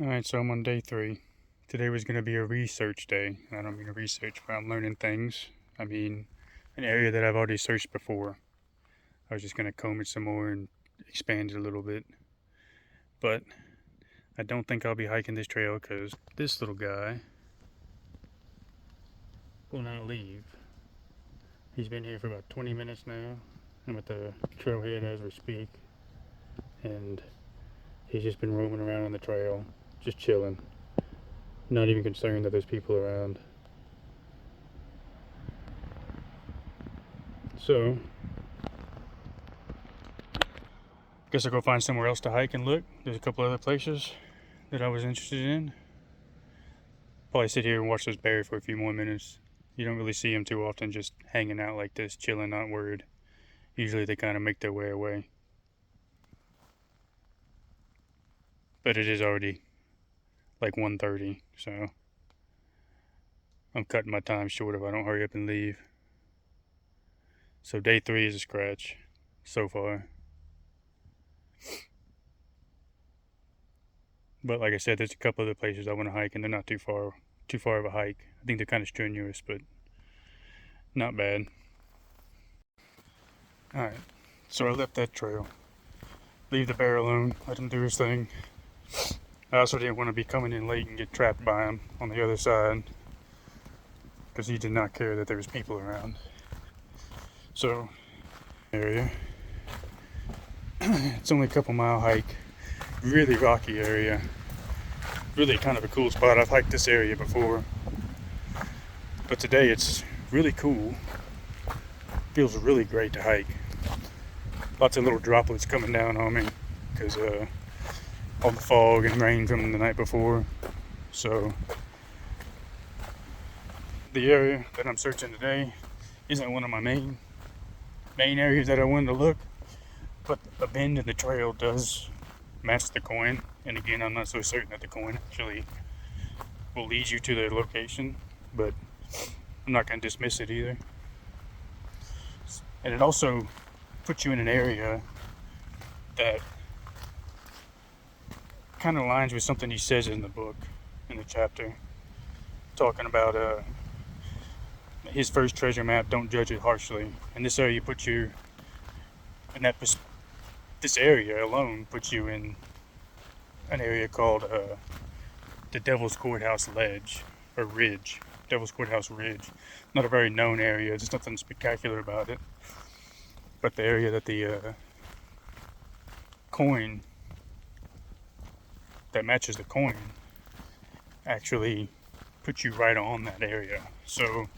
Alright, so I'm on day 3. Today was going to be a research day. I don't mean a research, but I'm learning things. I mean, an area that I've already searched before. I was just going to comb it some more and expand it a little bit. But I don't think I'll be hiking this trail because this little guy will not leave. He's been here for about 20 minutes now. I'm at the trailhead as we speak. And he's just been roaming around on the trail, just chilling. Not even concerned that there's people around. So, guess I'll go find somewhere else to hike and look. There's a couple other places that I was interested in. Probably sit here and watch those bears for a few more minutes. You don't really see them too often, just hanging out like this, chilling, not worried. Usually they kind of make their way away. But it is already like 1:30, so I'm cutting my time short if I don't hurry up and leave. So day 3 is a scratch so far. But like I said, there's a couple other places I want to hike, and they're not too far of a hike. I think they're kind of strenuous, but not bad. Alright, so I left that trail. Leave the bear alone, let him do his thing. I also didn't want to be coming in late and get trapped by him on the other side, because he did not care that there was people around. So, area. It's only a couple mile hike. Really rocky area. Really kind of a cool spot. I've hiked this area before, but today it's really cool. Feels really great to hike. Lots of little droplets coming down on me because all the fog and rain from the night before. So the area that I'm searching today isn't one of my main areas that I wanted to look, but a bend in the trail does match the coin, and again, I'm not so certain that the coin actually will lead you to the location, but I'm not going to dismiss it either. And it also puts you in an area that kind of aligns with something he says in the book, in the chapter, talking about his first treasure map, don't judge it harshly. And this area puts you in that this area alone puts you in an area called the Devil's Courthouse Ledge, or Ridge. Devil's Courthouse Ridge. Not a very known area, there's nothing spectacular about it. But the area that the coin that matches the coin actually puts you right on that area. So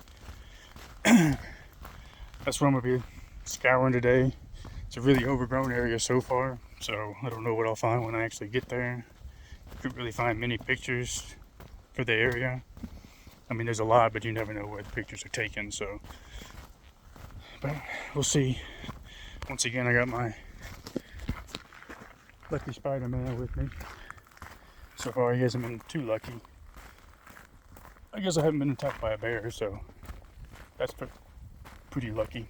that's where I'm going to be scouring today. It's a really overgrown area so far, so I don't know what I'll find when I actually get there. I couldn't really find many pictures for the area. I mean, there's a lot, but you never know where the pictures are taken, so. But we'll see. Once again, I got my lucky Spider-Man with me. So far, he hasn't been too lucky. I guess I haven't been attacked by a bear, so that's pretty lucky.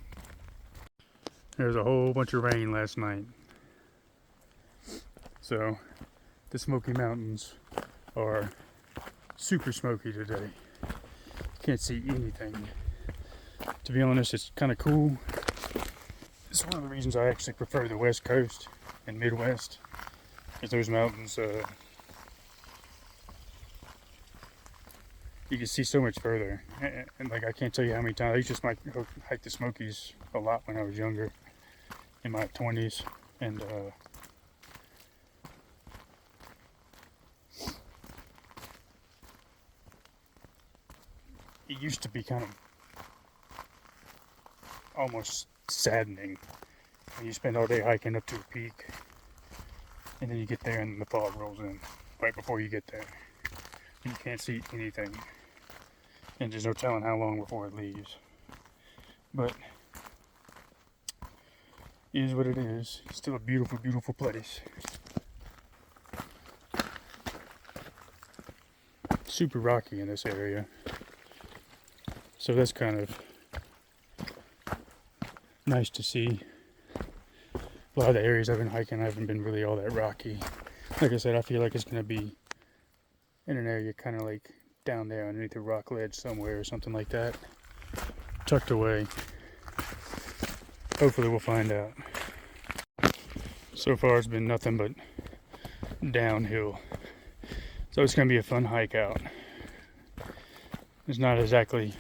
There was a whole bunch of rain last night. So the Smoky Mountains are super smoky today. Can't see anything. To be honest, it's kind of cool. It's one of the reasons I actually prefer the West Coast and Midwest, because those mountains, you can see so much further. And like, I can't tell you how many times I used to hike the Smokies a lot when I was younger, in my 20s, and it used to be kind of almost saddening when you spend all day hiking up to a peak, and then you get there and the fog rolls in right before you get there, and you can't see anything, and there's no telling how long before it leaves. But it is what it is. It's still a beautiful, beautiful place. Super rocky in this area, so that's kind of nice to see. A lot of the areas I've been hiking haven't been really all that rocky. Like I said, I feel like it's going to be in an area kind of like down there underneath a rock ledge somewhere or something like that, tucked away. Hopefully we'll find out. So far it's been nothing but downhill, so it's going to be a fun hike out. It's not exactly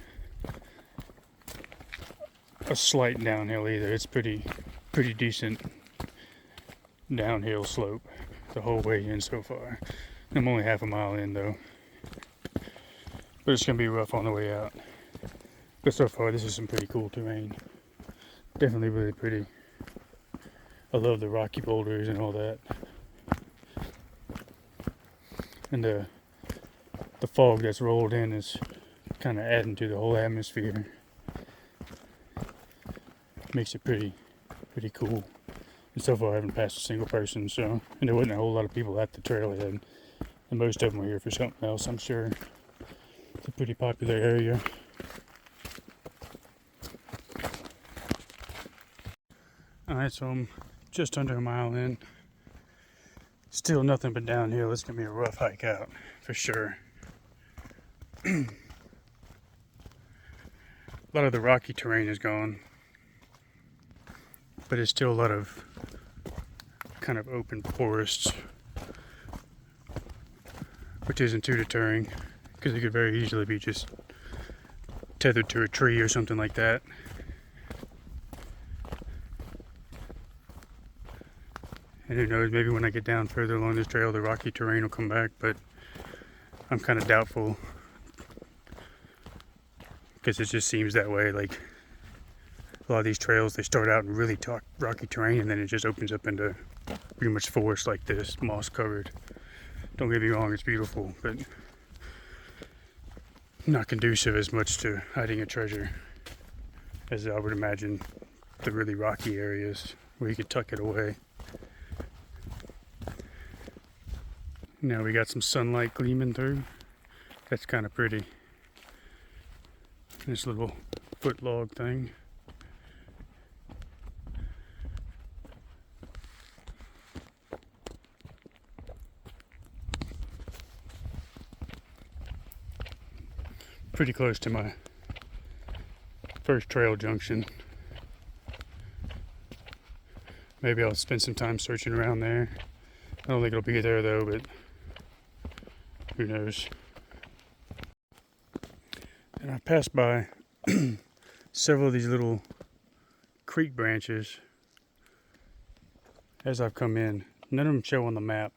a slight downhill either. It's pretty decent downhill slope the whole way in so far. I'm only half a mile in though, but it's going to be rough on the way out. But so far this is some pretty cool terrain. Definitely really pretty. I love the rocky boulders and all that. And the fog that's rolled in is kind of adding to the whole atmosphere. Makes it pretty cool. And so far I haven't passed a single person, so, and there wasn't a whole lot of people at the trailhead. And most of them were here for something else, I'm sure. It's a pretty popular area. Alright, so I'm just under a mile in. Still nothing but downhill. It's going to be a rough hike out, for sure. A lot of the rocky terrain is gone, but it's still a lot of kind of open forests, which isn't too deterring, because it could very easily be just tethered to a tree or something like that. And who knows, maybe when I get down further along this trail, the rocky terrain will come back, but I'm kind of doubtful, because it just seems that way. Like, a lot of these trails, they start out in really rocky terrain, and then it just opens up into pretty much forest like this, moss covered. Don't get me wrong, it's beautiful, but not conducive as much to hiding a treasure as I would imagine the really rocky areas where you could tuck it away. Now we got some sunlight gleaming through. That's kind of pretty. This little foot log thing. Pretty close to my first trail junction. Maybe I'll spend some time searching around there. I don't think it'll be there though, but who knows. And I passed by several of these little creek branches as I've come in. None of them show on the map,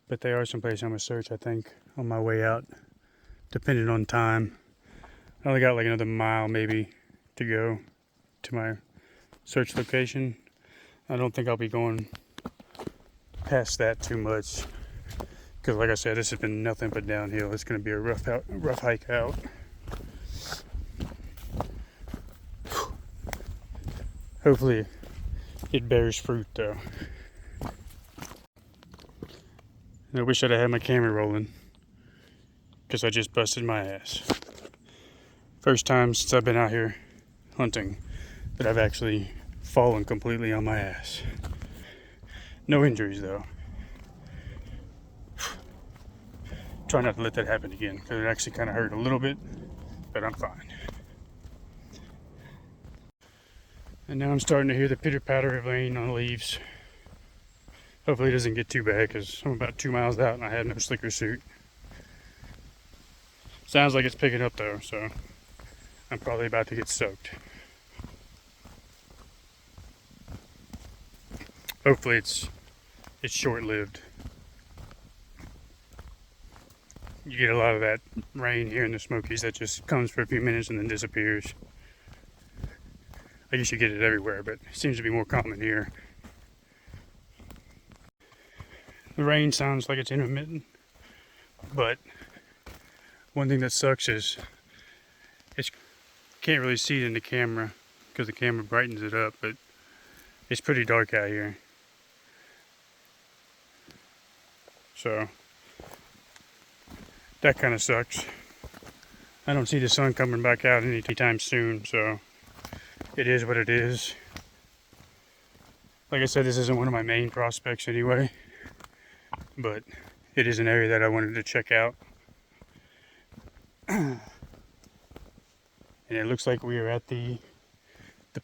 but they are someplace I'm gonna search, I think, on my way out, depending on time. I only got like another mile maybe to go to my search location. I don't think I'll be going past that too much, because like I said, this has been nothing but downhill. It's going to be a rough hike out. Hopefully it bears fruit though. And I wish I'd have had my camera rolling, because I just busted my ass. First time since I've been out here hunting that I've actually fallen completely on my ass. No injuries though. Try not to let that happen again, because it actually kind of hurt a little bit, but I'm fine. And now I'm starting to hear the pitter patter of rain on leaves. Hopefully it doesn't get too bad, because I'm about 2 miles out and I have no slicker suit. Sounds like it's picking up though, so I'm probably about to get soaked. Hopefully it's short-lived. You get a lot of that rain here in the Smokies that just comes for a few minutes and then disappears. I guess you get it everywhere, but it seems to be more common here. The rain sounds like it's intermittent, but one thing that sucks is can't really see it in the camera because the camera brightens it up, but it's pretty dark out here. So that kind of sucks. I don't see the sun coming back out anytime soon, so it is what it is. Like I said, this isn't one of my main prospects anyway, but it is an area that I wanted to check out. And it looks like we are at the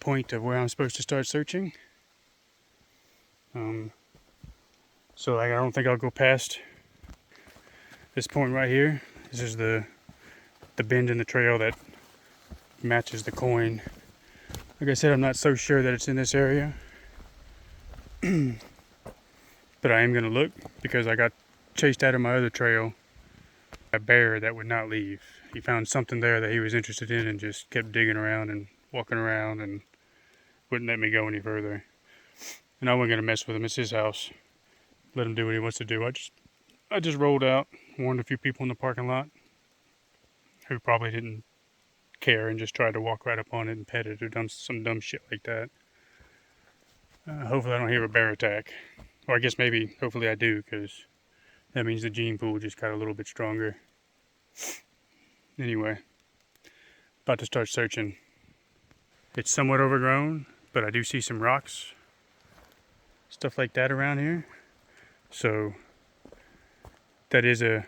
point of where I'm supposed to start searching. So like, I don't think I'll go past this point right here. This is the bend in the trail that matches the coin. Like I said, I'm not so sure that it's in this area. But I am going to look because I got chased out of my other trail by a bear that would not leave. He found something there that he was interested in and just kept digging around and walking around and wouldn't let me go any further. And I wasn't going to mess with him. It's his house. Let him do what he wants to do. I just rolled out, warned a few people in the parking lot who probably didn't care and just tried to walk right up on it and pet it or done some dumb shit like that. Hopefully I don't hear a bear attack. Or I guess maybe, hopefully I do, because that means the gene pool just got a little bit stronger. Anyway, about to start searching. It's somewhat overgrown, but I do see some rocks, stuff like that around here. So that is a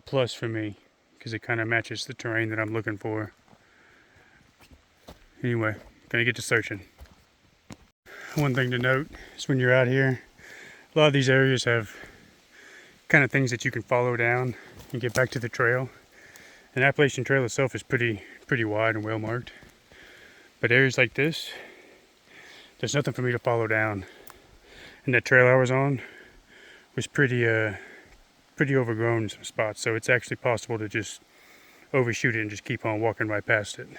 plus for me, because it kind of matches the terrain that I'm looking for. Anyway, gonna get to searching. One thing to note is when you're out here, a lot of these areas have kind of things that you can follow down and get back to the trail. And Appalachian Trail itself is pretty wide and well marked. But areas like this, there's nothing for me to follow down. And that trail I was on was pretty overgrown in some spots, so it's actually possible to just overshoot it and just keep on walking right past it.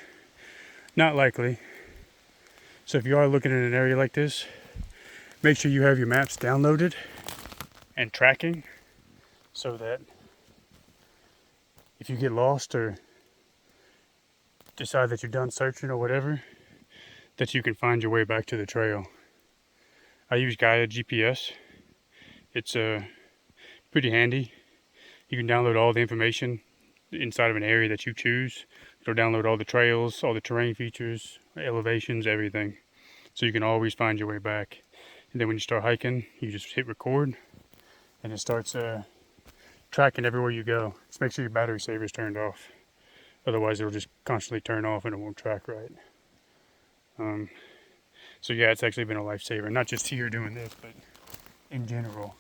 Not likely. So if you are looking in an area like this, make sure you have your maps downloaded and tracking so that if you get lost or decide that you're done searching or whatever, that you can find your way back to the trail. I use Gaia GPS. It's pretty handy. You can download all the information inside of an area that you choose. It'll download all the trails, all the terrain features, elevations, everything. So you can always find your way back. And then when you start hiking, you just hit record and it starts tracking everywhere you go. Just make sure your battery saver is turned off. Otherwise it'll just constantly turn off and it won't track right. So yeah, it's actually been a lifesaver. Not just here doing this, but in general.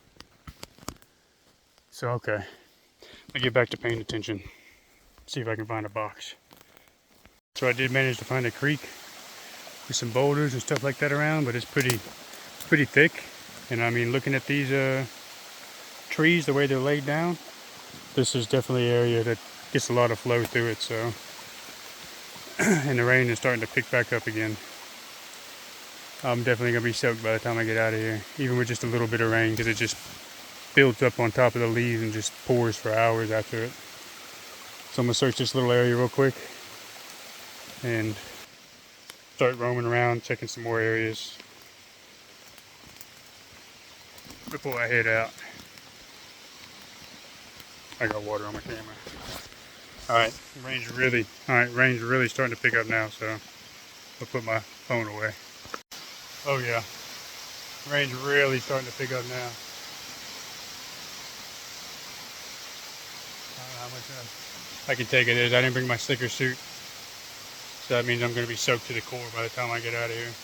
So okay, I'll get back to paying attention. See if I can find a box. So I did manage to find a creek with some boulders and stuff like that around, but it's pretty thick. And I mean, looking at these trees, the way they're laid down, this is definitely an area that gets a lot of flow through it. So, and the rain is starting to pick back up again. I'm definitely gonna be soaked by the time I get out of here, even with just a little bit of rain, because it just builds up on top of the leaves and just pours for hours after it. So I'm gonna search this little area real quick and start roaming around, checking some more areas before I head out. I got water on my camera. Alright, rain's really starting to pick up now, so I'll put my phone away. Oh yeah, rain's really starting to pick up now. I don't know how much I can take it is. I didn't bring my slicker suit, so that means I'm going to be soaked to the core by the time I get out of here.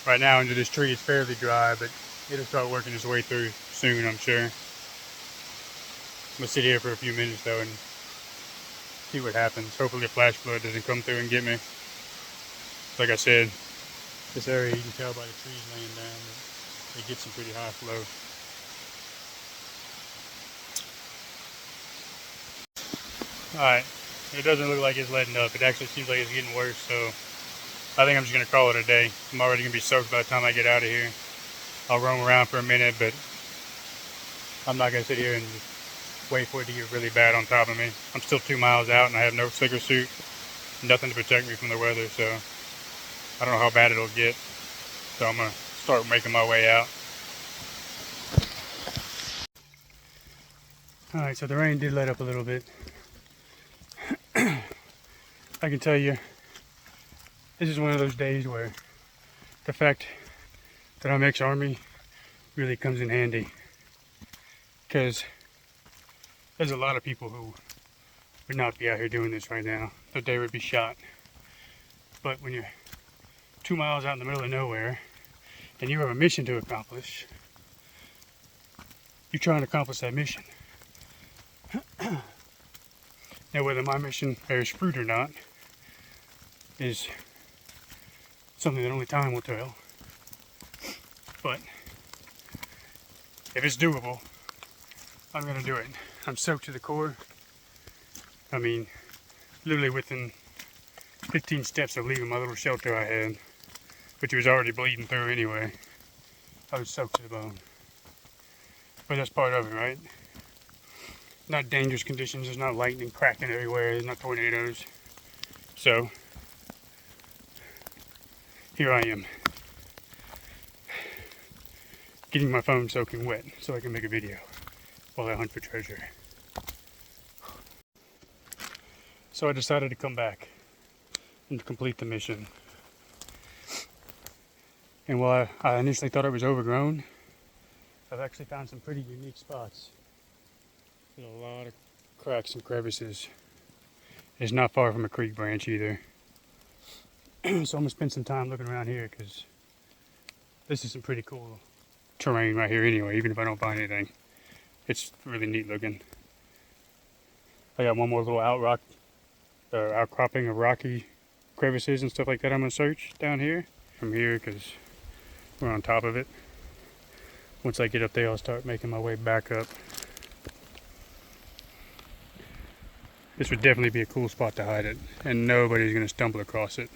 Right now under this tree it's fairly dry, but it'll start working its way through soon, I'm sure. I'm going to sit here for a few minutes though and see what happens. Hopefully a flash flood doesn't come through and get me. Like I said, this area you can tell by the trees laying down that it gets some pretty high flow. Alright, it doesn't look like it's letting up. It actually seems like it's getting worse, so I think I'm just going to call it a day. I'm already going to be soaked by the time I get out of here. I'll roam around for a minute, but I'm not going to sit here and just wait for it to get really bad on top of me. I'm still 2 miles out and I have no slicker suit, nothing to protect me from the weather, so I don't know how bad it'll get. So I'm going to start making my way out. Alright, so the rain did let up a little bit. I can tell you, this is one of those days where the fact that I'm ex-Army really comes in handy. because there's a lot of people who would not be out here doing this right now. That they would be shot. But when you're 2 miles out in the middle of nowhere and you have a mission to accomplish, you try and accomplish that mission. Now, whether my mission bears fruit or not is something that only time will tell. But if it's doable, I'm gonna do it. I'm soaked to the core. I mean, literally within 15 steps of leaving my little shelter I had, which was already bleeding through anyway, I was soaked to the bone. But that's part of it, right? Not dangerous conditions, there's not lightning cracking everywhere, there's not tornadoes. So, here I am, getting my phone soaking wet so I can make a video while I hunt for treasure. So I decided to come back and complete the mission. And while I initially thought it was overgrown, I've actually found some pretty unique spots. There's a lot of cracks and crevices. It's not far from a creek branch either. So I'm gonna spend some time looking around here because this is some pretty cool terrain right here anyway, even if I don't find anything. It's really neat looking. I got one more little outcropping of rocky crevices and stuff like that I'm gonna search down here from here because we're on top of it. Once I get up there, I'll start making my way back up. This would definitely be a cool spot to hide it, and nobody's gonna stumble across it.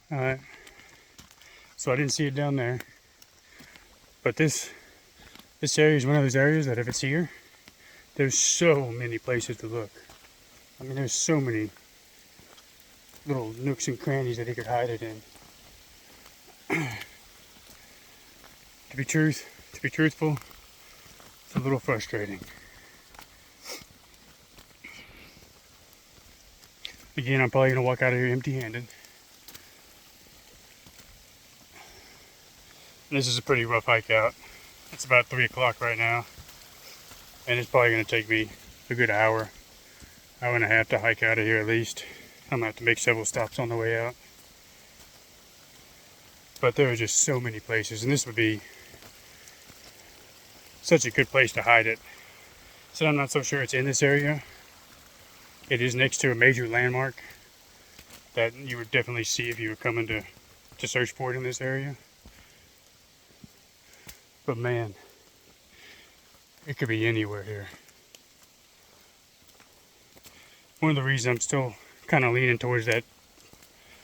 Alright, so I didn't see it down there, but this area is one of those areas that if it's here, there's so many places to look. I mean, there's so many little nooks and crannies that he could hide it in. To be truthful, it's a little frustrating. Again, I'm probably gonna walk out of here empty-handed. This is a pretty rough hike out. It's about 3 o'clock right now, and it's probably gonna take me a good hour and a half to hike out of here at least. I'm gonna have to make several stops on the way out. But there are just so many places, and this would be such a good place to hide it. So I'm not so sure it's in this area. It is next to a major landmark that you would definitely see if you were coming to search for it in this area. But man, it could be anywhere here. One of the reasons I'm still kind of leaning towards that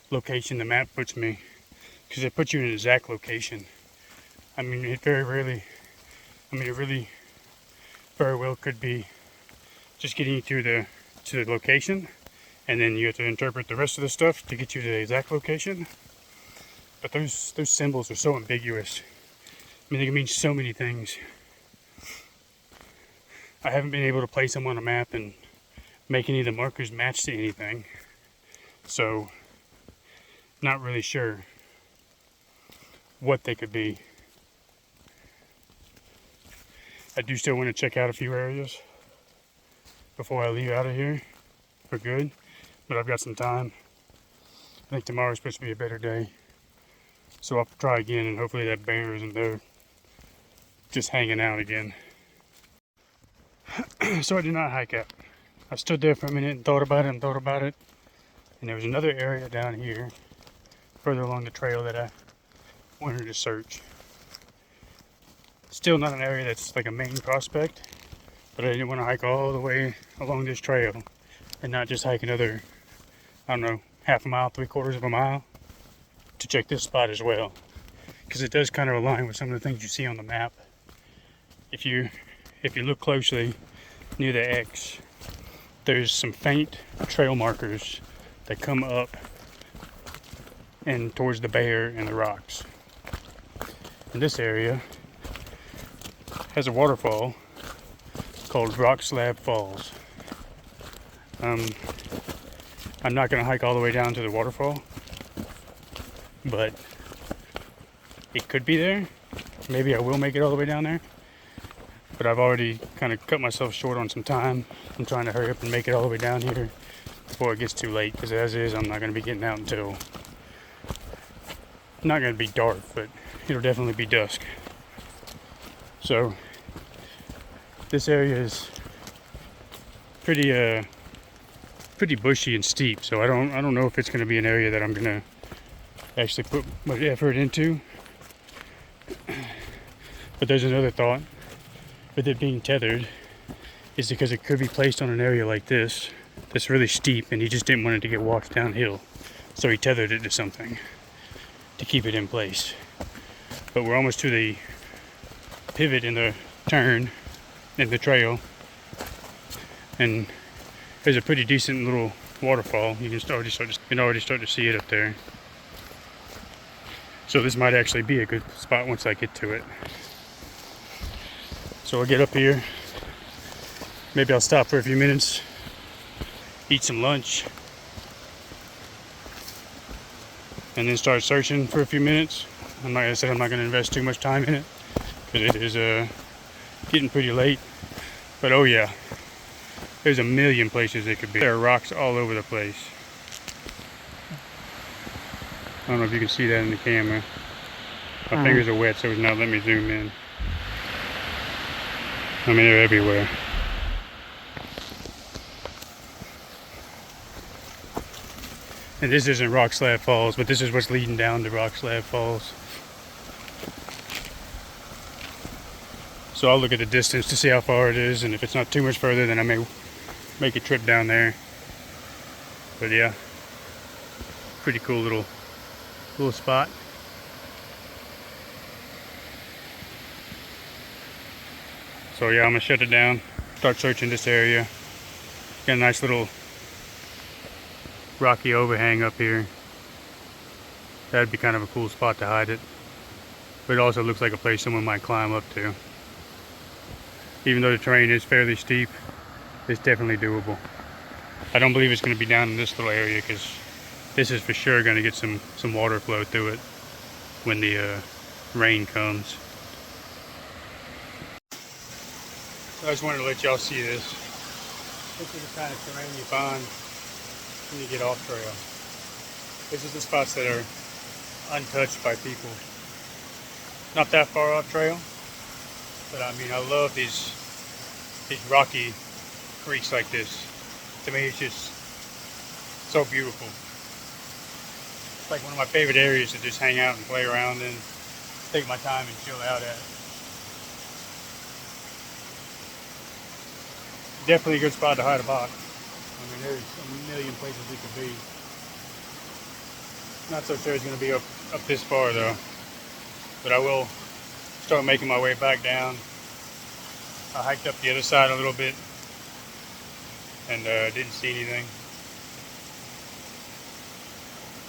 location the map puts me, because it puts you in an exact location. I mean, it really very well could be just getting you to the location, and then you have to interpret the rest of the stuff to get you to the exact location. But those symbols are so ambiguous. I mean, they can mean so many things. I haven't been able to place them on a map and make any of the markers match to anything, so not really sure what they could be. I do still want to check out a few areas before I leave out of here for good, but I've got some time. I think tomorrow's supposed to be a better day, so I'll try again, and hopefully that bear isn't there just hanging out again. So I did not hike out. I stood there for a minute and thought about it, and there was another area down here further along the trail that I wanted to search. Still not an area that's like a main prospect, but I didn't want to hike all the way along this trail and not just hike another, I don't know, half a mile, 3/4 of a mile to check this spot as well, because it does kind of align with some of the things you see on the map. If you look closely near the X, there's some faint trail markers that come up and towards the bear and the rocks. And this area has a waterfall called Rock Slab Falls. I'm not going to hike all the way down to the waterfall, but it could be there. maybe I will make it all the way down there. But I've already kind of cut myself short on some time. I'm trying to hurry up and make it all the way down here before it gets too late, because as is, I'm not going to be getting out until, not going to be dark, but it'll definitely be dusk. So this area is pretty bushy and steep, so I don't know if it's going to be an area that I'm going to actually put much effort into. But there's another thought with it being tethered, is because it could be placed on an area like this that's really steep, and he just didn't want it to get washed downhill, so he tethered it to something to keep it in place. But we're almost to the pivot in the turn in the trail, and there's a pretty decent little waterfall. You can already start to see it up there. So this might actually be a good spot once I get to it. So I'll get up here. Maybe I'll stop for a few minutes, eat some lunch, and then start searching for a few minutes. Like I said, I'm not going to invest too much time in it because it is getting pretty late. But oh yeah, there's a million places it could be. There are rocks all over the place. I don't know if you can see that in the camera. My fingers are wet, so it's not letting me zoom in. I mean, they're everywhere. And this isn't Rock Slab Falls, but this is what's leading down to Rock Slab Falls. So I'll look at the distance to see how far it is, and if it's not too much further, then I may make a trip down there. But yeah, pretty cool little spot. So yeah, I'm gonna shut it down, start searching this area. Got a nice little rocky overhang up here. That'd be kind of a cool spot to hide it. But it also looks like a place someone might climb up to. Even though the terrain is fairly steep, it's definitely doable. I don't believe it's going to be down in this little area, because this is for sure going to get some water flow through it when the rain comes. I just wanted to let y'all see this. This is the kind of terrain you find when you get off trail. This is the spots that are untouched by people. Not that far off trail, but I mean, I love these rocky creeks like this. To me, it's just so beautiful. It's like one of my favorite areas to just hang out and play around in, take my time and chill out at. Definitely a good spot to hide a box. I mean, there's a million places it could be. Not so sure it's going to be up this far though. But I will start making my way back down. I hiked up the other side a little bit and didn't see anything.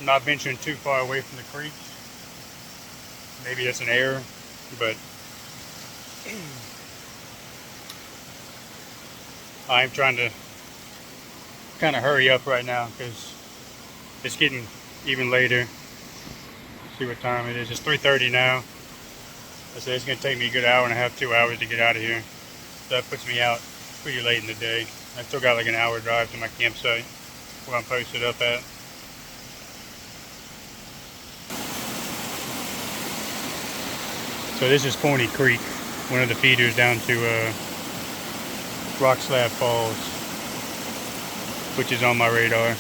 I'm not venturing too far away from the creek. Maybe that's an error, but I'm trying to kind of hurry up right now because it's getting even later. Let's see what time it is. It's 3:30 now. I said it's going to take me a good hour and a half, 2 hours to get out of here. So that puts me out pretty late in the day. I still got like an hour drive to my campsite where I'm posted up at. So this is Forney Creek, one of the feeders down to Rock Slab Falls, which is on my radar.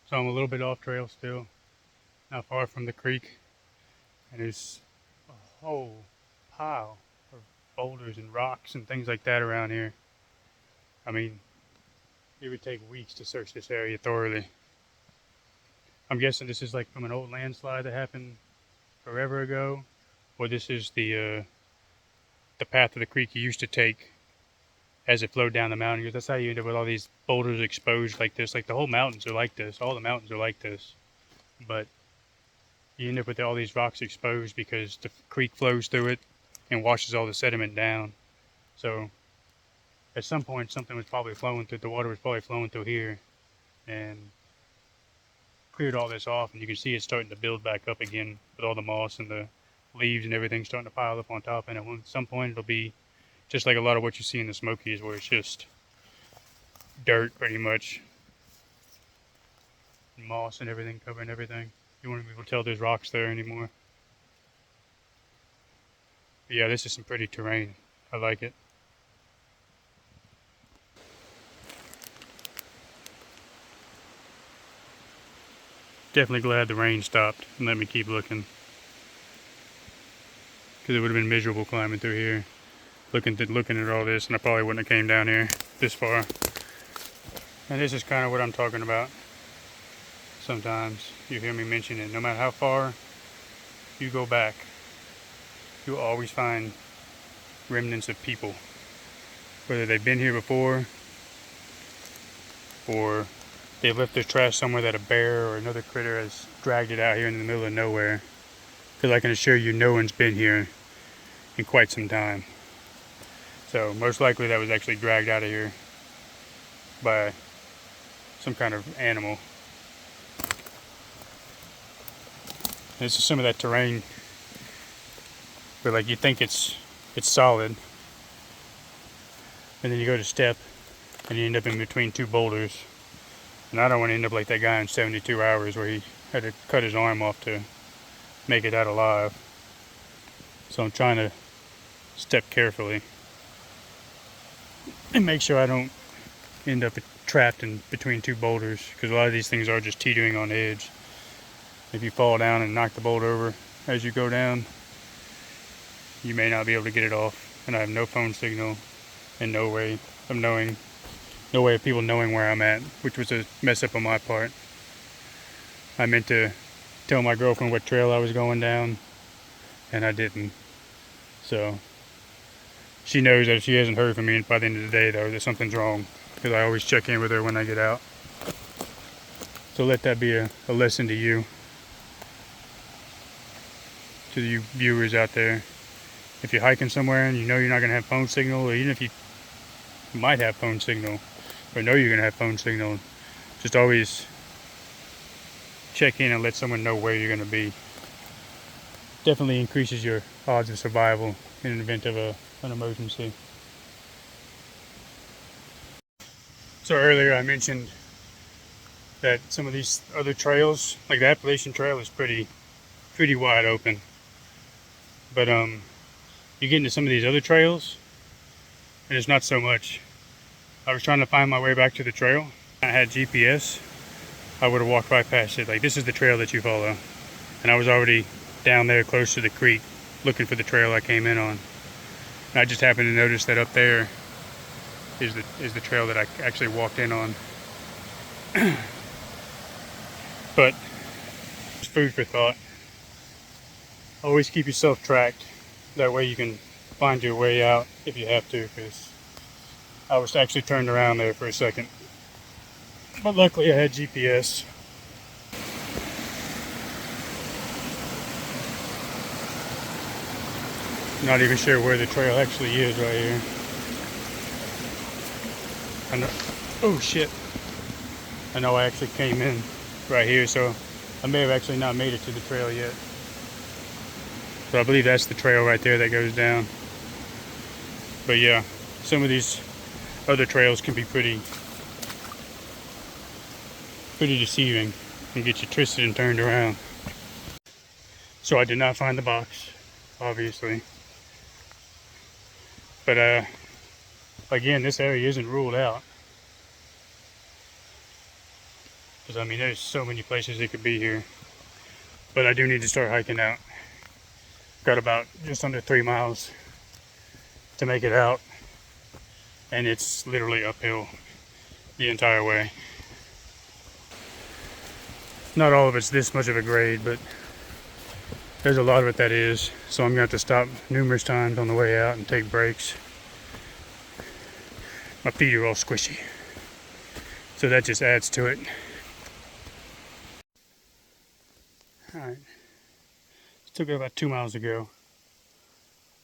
So I'm a little bit off trail still, not far from the creek, and there's a whole pile of boulders and rocks and things like that around here. I mean, it would take weeks to search this area thoroughly. I'm guessing this is like from an old landslide that happened forever ago, or this is the path of the creek you used to take as it flowed down the mountain. Because that's how you end up with all these boulders exposed like this. Like the whole mountains are like this. All the mountains are like this. But you end up with all these rocks exposed because the creek flows through it and washes all the sediment down. So at some point something was probably flowing through, the water was probably flowing through here and cleared all this off, and you can see it's starting to build back up again with all the moss and the leaves and everything starting to pile up on top. And at some point it'll be just like a lot of what you see in the Smokies, where it's just dirt pretty much, and moss and everything covering everything. You won't be able to tell there's rocks there anymore. But yeah, this is some pretty terrain. I like it. Definitely glad the rain stopped and let me keep looking, because it would have been miserable climbing through here, looking at all this, and I probably wouldn't have came down here this far. And this is kind of what I'm talking about. Sometimes you hear me mention it. No matter how far you go back, you'll always find remnants of people, whether they've been here before or they left their trash somewhere that a bear or another critter has dragged it out here in the middle of nowhere. Because I can assure you, no one's been here in quite some time. So most likely that was actually dragged out of here by some kind of animal. This is some of that terrain where, like, you think it's solid, and then you go to step and you end up in between two boulders. And I don't want to end up like that guy in 72 hours where he had to cut his arm off to make it out alive. So I'm trying to step carefully and make sure I don't end up trapped in between two boulders, because a lot of these things are just teetering on edge. If you fall down and knock the boulder over as you go down, you may not be able to get it off. And I have no phone signal and no way of people knowing where I'm at, which was a mess up on my part. I meant to tell my girlfriend what trail I was going down, and I didn't. So she knows that if she hasn't heard from me by the end of the day, though, that something's wrong, because I always check in with her when I get out. So let that be a lesson to you, to you viewers out there. If you're hiking somewhere and you know you're not going to have phone signal, or even if you might have phone signal, or know you're going to have phone signal, just always check in and let someone know where you're going to be. Definitely increases your odds of survival in an event of an emergency. So earlier I mentioned that some of these other trails, like the Appalachian Trail, is pretty wide open. But you get into some of these other trails, and it's not so much. I was trying to find my way back to the trail. I had GPS. I would have walked right past it. Like, this is the trail that you follow. And I was already down there close to the creek looking for the trail I came in on. And I just happened to notice that up there is the trail that I actually walked in on. But it's food for thought. Always keep yourself tracked. That way you can find your way out if you have to, because I was actually turned around there for a second. But luckily I had GPS. Not even sure where the trail actually is right here. I know, oh shit. I know I actually came in right here, so I may have actually not made it to the trail yet. But I believe that's the trail right there that goes down. But yeah, some of these other trails can be pretty deceiving and get you twisted and turned around. So I did not find the box, obviously. But again, this area isn't ruled out, because I mean, there's so many places it could be here. But I do need to start hiking out. Got about just under 3 miles to make it out, and it's literally uphill the entire way. Not all of it's this much of a grade, but there's a lot of it that is, so I'm going to have to stop numerous times on the way out and take breaks. My feet are all squishy, so that just adds to it. Alright, took it about 2 miles to go.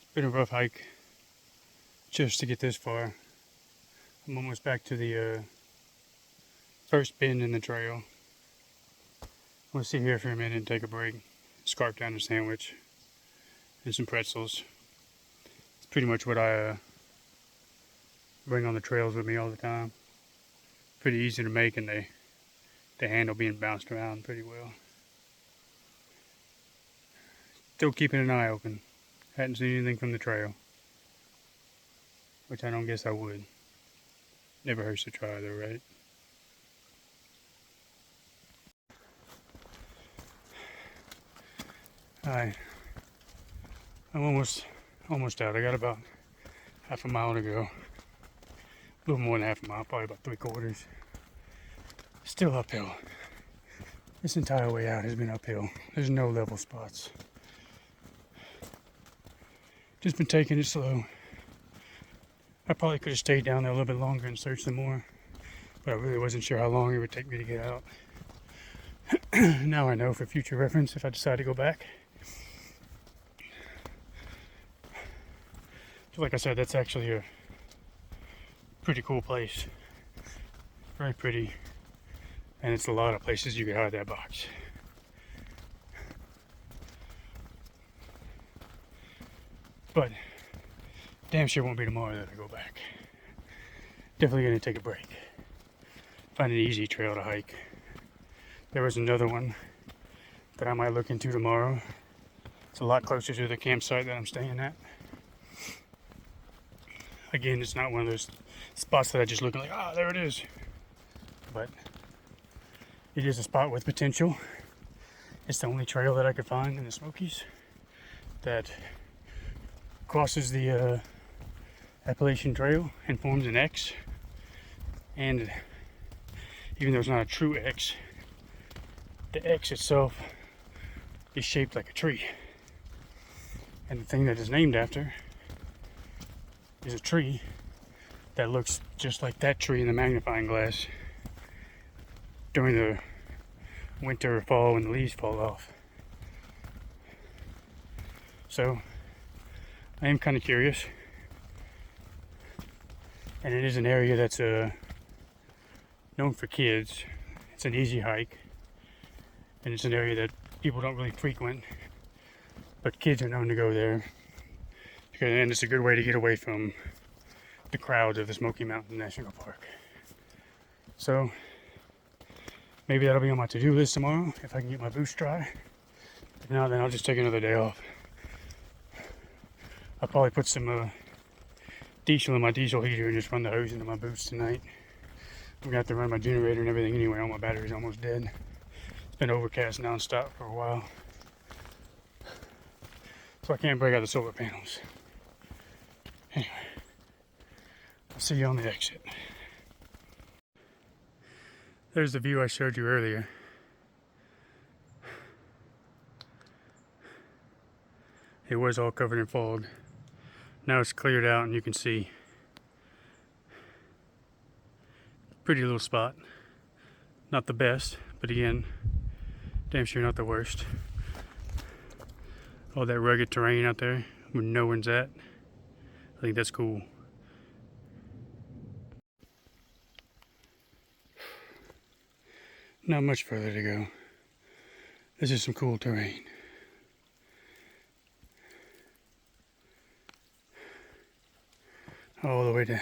It's been a rough hike just to get this far. I'm almost back to the first bend in the trail. We'll sit here for a minute and take a break. Scarf down a sandwich and some pretzels. It's pretty much what I bring on the trails with me all the time. Pretty easy to make, and they handle being bounced around pretty well. Still keeping an eye open. Hadn't seen anything from the trail, which I don't guess I would. Never hurts to try though, right? Alright, I'm almost out. I got about half a mile to go. A little more than half a mile, probably about 3/4. Still uphill. This entire way out has been uphill. There's no level spots. Just been taking it slow. I probably could have stayed down there a little bit longer and searched some more, but I really wasn't sure how long it would take me to get out. Now I know for future reference if I decide to go back. So like I said, that's actually a pretty cool place. Very pretty. And it's a lot of places you could hide that box. But damn sure won't be tomorrow that I go back. Definitely gonna take a break. Find an easy trail to hike. There was another one that I might look into tomorrow. It's a lot closer to the campsite that I'm staying at. Again, it's not one of those spots that I just look like, ah, there it is. But it is a spot with potential. It's the only trail that I could find in the Smokies that crosses the Appalachian Trail and forms an X. And even though it's not a true X, the X itself is shaped like a tree. And the thing that is named after is a tree that looks just like that tree in the magnifying glass during the winter or fall when the leaves fall off. So I am kind of curious, and it is an area that's known for kids. It's an easy hike, and it's an area that people don't really frequent, but kids are known to go there, and it's a good way to get away from the crowds of the Smoky Mountain National Park. So maybe that'll be on my to-do list tomorrow if I can get my boots dry. If not, then I'll just take another day off. I'll probably put some diesel in my diesel heater and just run the hose into my boots tonight. I'm gonna have to run my generator and everything anyway. All my battery's almost dead. It's been overcast nonstop for a while, so I can't break out the solar panels. Anyway, I'll see you on the exit. There's the view I showed you earlier. It was all covered in fog. Now it's cleared out and you can see. Pretty little spot. Not the best, but again, damn sure not the worst. All that rugged terrain out there where no one's at. I think that's cool. Not much further to go. This is some cool terrain. All the way down.